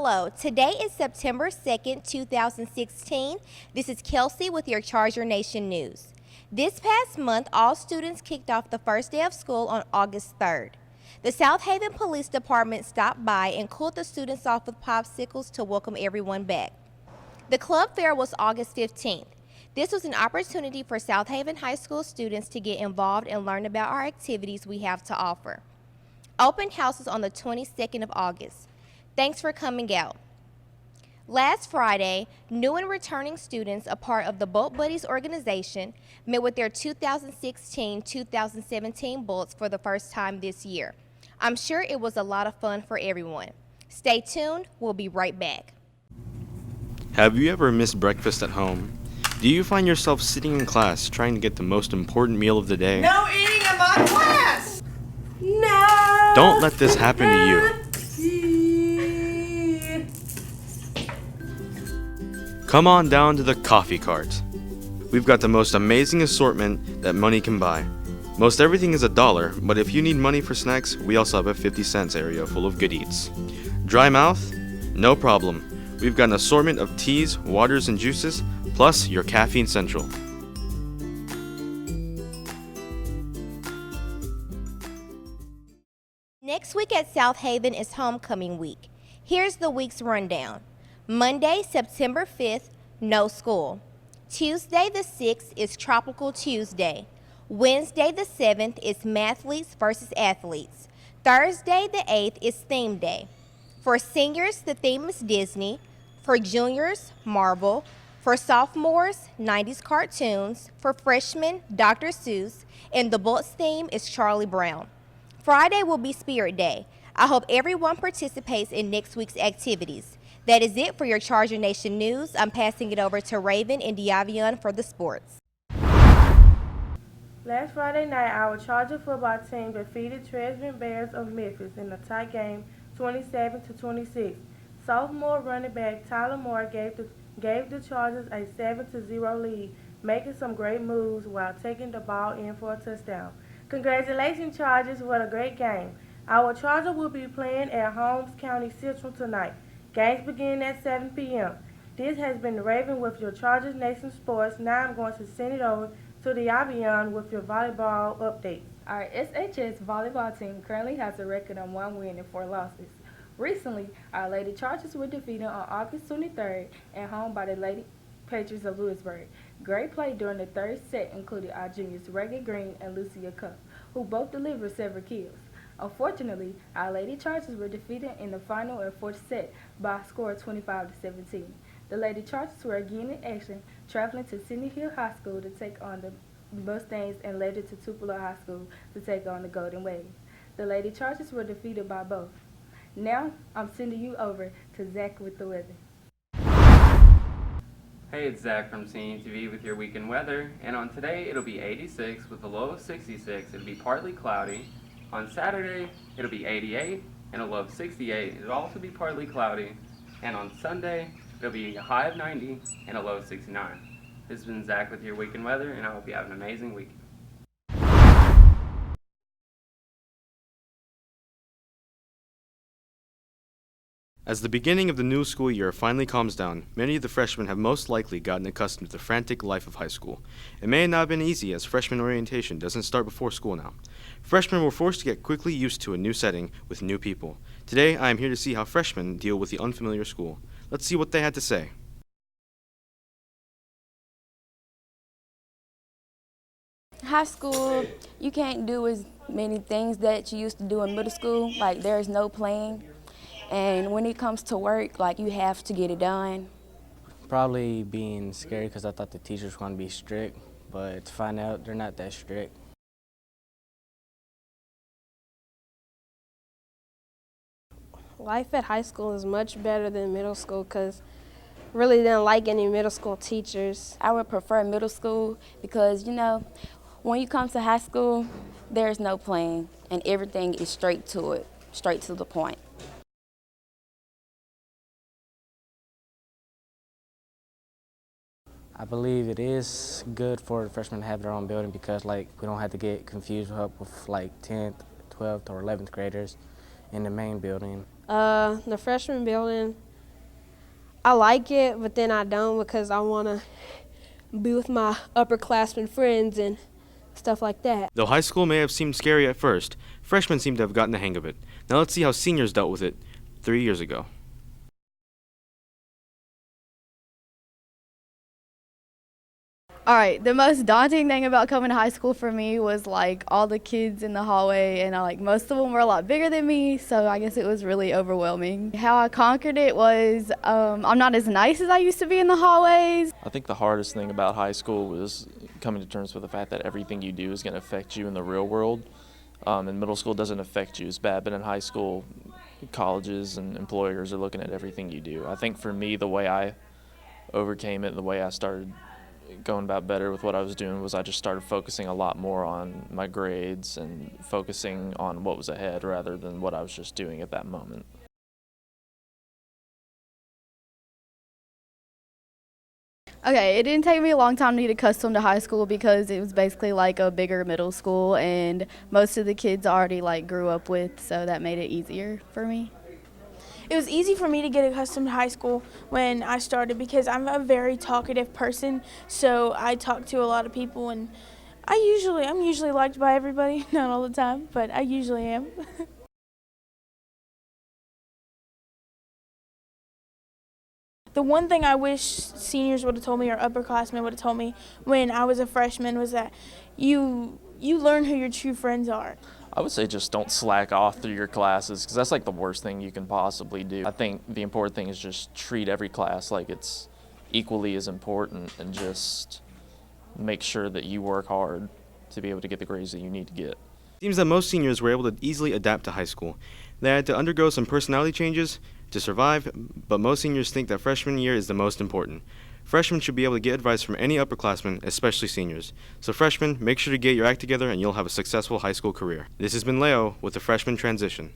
Hello, today is September 2nd, 2016. This is Kelsey with your Charger Nation News. This past month, all students kicked off the first day of school on August 3rd. The South Haven Police Department stopped by and cooled the students off with popsicles to welcome everyone back. The club fair was August 15th. This was an opportunity for South Haven High School students to get involved and learn about our activities we have to offer. Open house is on the 22nd of August. Thanks for coming out. Last Friday, new and returning students, a part of the Bolt Buddies organization, met with their 2016-2017 Bolts for the first time this year. I'm sure it was a lot of fun for everyone. Stay tuned, we'll be right back. Have you ever missed breakfast at home? Do you find yourself sitting in class trying to get the most important meal of the day? No eating in my class! No! Don't let this happen to you. Come on down to the coffee cart. We've got the most amazing assortment that money can buy. Most everything is $1, but if you need money for snacks, we also have a 50-cent area full of good eats. Dry mouth? No problem. We've got an assortment of teas, waters, and juices, plus your caffeine central. Next week at South Haven is homecoming week. Here's the week's rundown. Monday, September 5th, no school. Tuesday the 6th is Tropical Tuesday. Wednesday the 7th is Mathletes versus Athletes. Thursday the 8th is Theme Day. For seniors, the theme is Disney. For juniors, Marvel. For sophomores, 90s cartoons. For freshmen, Dr. Seuss. And the Bolts theme is Charlie Brown. Friday will be Spirit Day. I hope everyone participates in next week's activities. That is it for your Charger Nation News. I'm passing it over to Raven and Diavion for the sports. Last Friday night, our Charger football team defeated Tresvant Bears of Memphis in a tie game 27-26. Sophomore running back Tyler Moore gave the Chargers a 7-0 lead, making some great moves while taking the ball in for a touchdown. Congratulations, Chargers. What a great game. Our Charger will be playing at Holmes County Central tonight. Games begin at 7 p.m. This has been Raven with your Chargers Nation Sports. Now I'm going to send it over to Diavion with your volleyball updates. Our SHS volleyball team currently has a record of 1 win and 4 losses. Recently, our Lady Chargers were defeated on August 23rd at home by the Lady Patriots of Lewisburg. Great play during the third set included our juniors Reggie Green and Lucia Cup, who both delivered several kills. Unfortunately, our Lady Chargers were defeated in the final and fourth set by a score of 25-17. The Lady Chargers were again in action, traveling to Sydney Hill High School to take on the Mustangs and later to Tupelo High School to take on the Golden Wave. The Lady Chargers were defeated by both. Now, I'm sending you over to Zach with the weather. Hey, it's Zach from CNTV with your weekend weather, and on today it'll be 86 with a low of 66. It'll be partly cloudy. On Saturday, it'll be 88 and a low of 68. It'll also be partly cloudy. And on Sunday, it'll be a high of 90 and a low of 69. This has been Zach with your weekend weather, and I hope you have an amazing week. As the beginning of the new school year finally calms down, many of the freshmen have most likely gotten accustomed to the frantic life of high school. It may not have been easy as freshman orientation doesn't start before school now. Freshmen were forced to get quickly used to a new setting with new people. Today, I am here to see how freshmen deal with the unfamiliar school. Let's see what they had to say. High school, you can't do as many things that you used to do in middle school. Like, there's no playing. And when it comes to work, like, you have to get it done. Probably being scary because I thought the teachers were going to be strict, but to find out they're not that strict. Life at high school is much better than middle school because really didn't like any middle school teachers. I would prefer middle school because, you know, when you come to high school, there's no playing and everything is straight to it, straight to the point. I believe it is good for the freshmen to have their own building because, like, we don't have to get confused with like 10th, 12th, or 11th graders in the main building. The freshman building I like it, but then I don't because I want to be with my upperclassmen friends and stuff like that. Though high school may have seemed scary at first, freshmen seem to have gotten the hang of it. Now let's see how seniors dealt with it 3 years ago. All right, the most daunting thing about coming to high school for me was like all the kids in the hallway, and like most of them were a lot bigger than me, so I guess it was really overwhelming. How I conquered it was I'm not as nice as I used to be in the hallways. I think the hardest thing about high school was coming to terms with the fact that everything you do is going to affect you in the real world. In middle school, it doesn't affect you as bad, but in high school, colleges and employers are looking at everything you do. I think for me, the way I overcame it, the way I started going about better with what I was doing was I just started focusing a lot more on my grades and focusing on what was ahead rather than what I was just doing at that moment. Okay, it didn't take me a long time to get accustomed to high school because it was basically like a bigger middle school, and most of the kids I already like grew up with, so that made it easier for me. It was easy for me to get accustomed to high school when I started because I'm a very talkative person, so I talk to a lot of people, and I'm usually liked by everybody, not all the time, but I usually am. The one thing I wish seniors would have told me or upperclassmen would have told me when I was a freshman was that you learn who your true friends are. I would say just don't slack off through your classes because that's like the worst thing you can possibly do. I think the important thing is just treat every class like it's equally as important and just make sure that you work hard to be able to get the grades that you need to get. It seems that most seniors were able to easily adapt to high school. They had to undergo some personality changes to survive, but most seniors think that freshman year is the most important. Freshmen should be able to get advice from any upperclassmen, especially seniors. So freshmen, make sure to get your act together and you'll have a successful high school career. This has been Leo with the Freshman Transition.